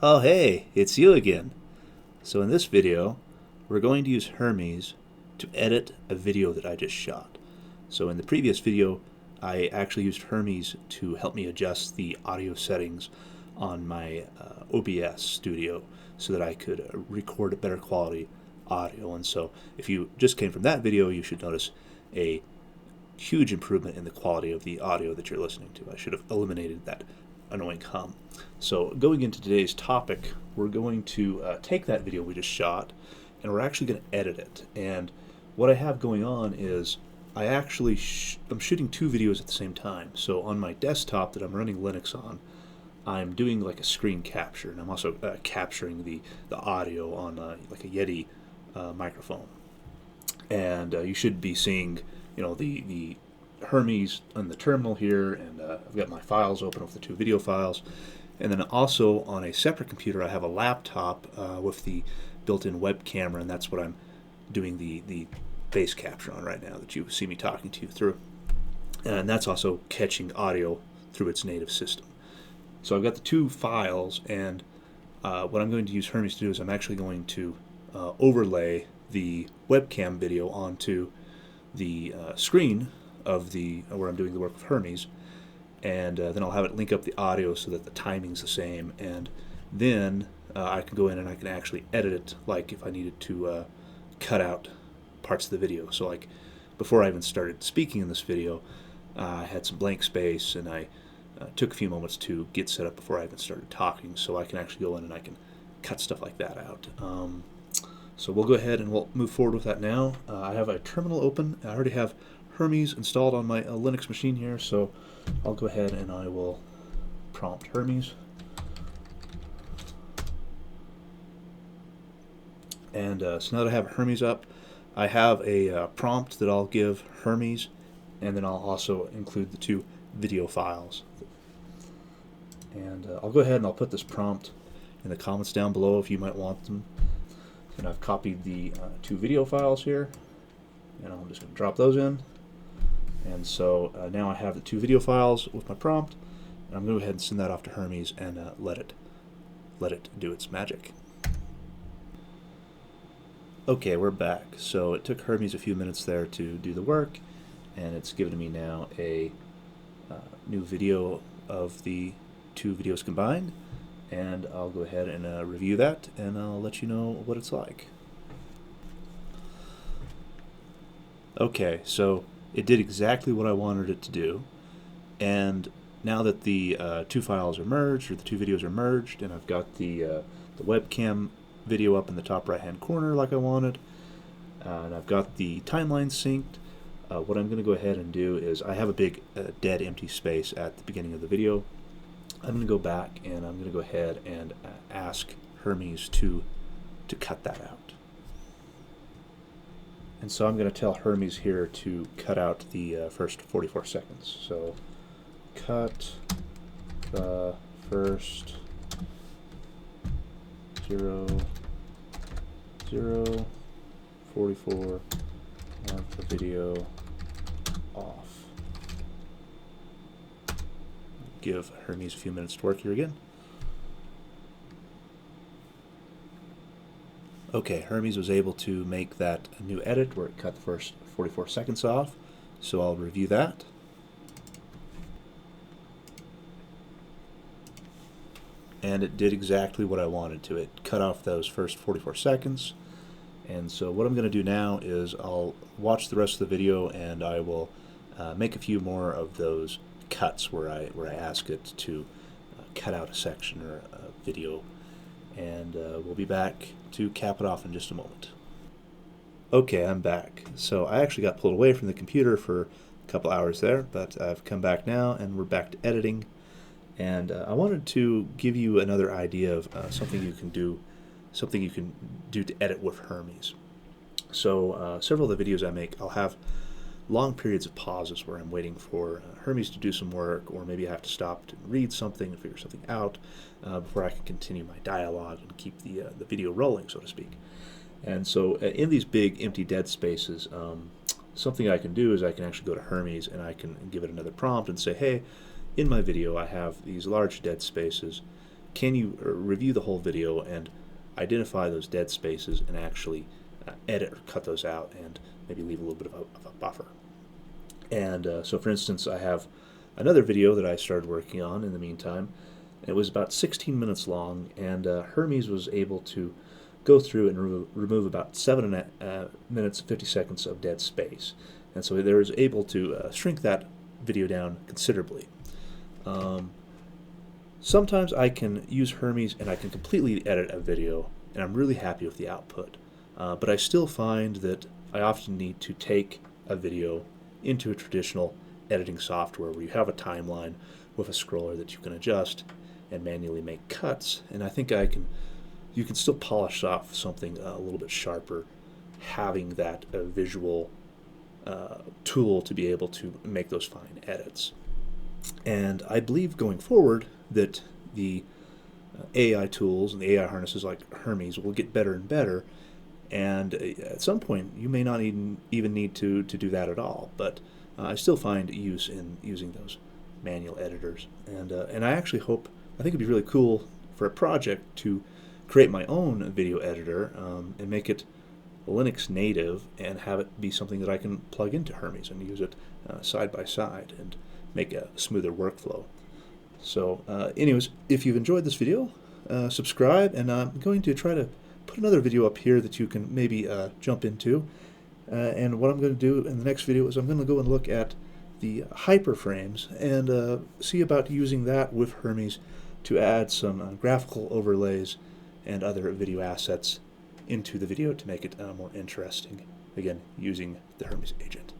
Oh hey, it's you again. So in this video, we're going to use Hermes to edit a video that I just shot. So in the previous video, I actually used Hermes to help me adjust the audio settings on my OBS studio so that I could record a better quality audio. And so if you just came from that video, you should notice a huge improvement in the quality of the audio that you're listening to. I should have eliminated that annoying hum. So going into today's topic, we're going to take that video we just shot and we're actually going to edit it. And what I have going on is I'm shooting two videos at the same time. So on my desktop that I'm running Linux on, I'm doing like a screen capture, and I'm also capturing the audio on like a Yeti microphone. And you should be seeing, the Hermes on the terminal here, and I've got my files open with the two video files. And then also on a separate computer, I have a laptop with the built-in web camera, and that's what I'm doing the face capture on right now that you see me talking to you through. And that's also catching audio through its native system. So I've got the two files, and what I'm going to use Hermes to do is I'm actually going to overlay the webcam video onto the screen of the where I'm doing the work with Hermes, and then I'll have it link up the audio so that the timing's the same, and then I can go in and I can actually edit it, like if I needed to cut out parts of the video. So like before I even started speaking in this video, I had some blank space, and I took a few moments to get set up before I even started talking, so I can actually go in and I can cut stuff like that out. So we'll go ahead and we'll move forward with that now. I have a terminal open. I already have Hermes installed on my Linux machine here, so I'll go ahead and I will prompt Hermes. And so now that I have Hermes up, I have a prompt that I'll give Hermes, and then I'll also include the two video files. And I'll go ahead and I'll put this prompt in the comments down below if you might want them. And I've copied the two video files here, and I'm just going to drop those in. And so now I have the two video files with my prompt, and I'm going to go ahead and send that off to Hermes and let it do its magic. Okay, we're back. So it took Hermes a few minutes there to do the work, and it's given me now a new video of the two videos combined, and I'll go ahead and review that, and I'll let you know what it's like. Okay, so it did exactly what I wanted it to do, and now that the two files are merged, or the two videos are merged, and I've got the webcam video up in the top right hand corner like I wanted, and I've got the timeline synced, what I'm going to go ahead and do is I have a big dead empty space at the beginning of the video. I'm going to go back and I'm going to go ahead and ask Hermes to cut that out. And so I'm going to tell Hermes here to cut out the first 44 seconds. So cut the first 0:44 of the video off. Give Hermes a few minutes to work here again. Okay, Hermes was able to make that new edit where it cut the first 44 seconds off, so I'll review that. And it did exactly what I wanted to. It cut off those first 44 seconds. And so what I'm going to do now is I'll watch the rest of the video, and I will make a few more of those cuts where I ask it to cut out a section or a video, and we'll be back to cap it off in just a moment. Okay, I'm back. So I actually got pulled away from the computer for a couple hours there, but I've come back now and we're back to editing, and I wanted to give you another idea of something you can do to edit with Hermes. So several of the videos I make, I'll have long periods of pauses where I'm waiting for Hermes to do some work, or maybe I have to stop to read something and figure something out before I can continue my dialogue and keep the video rolling, so to speak. And so in these big empty dead spaces, something I can do is I can actually go to Hermes and I can give it another prompt and say, hey, in my video I have these large dead spaces, can you review the whole video and identify those dead spaces and actually edit or cut those out and maybe leave a little bit of a buffer. And so for instance, I have another video that I started working on in the meantime. It was about 16 minutes long, and Hermes was able to go through and remove about 7 minutes and 50 seconds of dead space. And so they was able to shrink that video down considerably. Sometimes I can use Hermes and I can completely edit a video, and I'm really happy with the output. But I still find that I often need to take a video into a traditional editing software where you have a timeline with a scroller that you can adjust and manually make cuts. And I think you can still polish off something a little bit sharper having that visual tool to be able to make those fine edits. And I believe going forward that the AI tools and the AI harnesses like Hermes will get better and better, and at some point you may not even need to do that at all, but I still find use in using those manual editors. And I actually I think it'd be really cool for a project to create my own video editor and make it Linux native and have it be something that I can plug into Hermes and use it side by side and make a smoother workflow. So anyways, if you've enjoyed this video, subscribe, and I'm going to try to put another video up here that you can maybe jump into. And what I'm going to do in the next video is I'm going to go and look at the hyperframes and see about using that with Hermes to add some graphical overlays and other video assets into the video to make it more interesting, again, using the Hermes agent.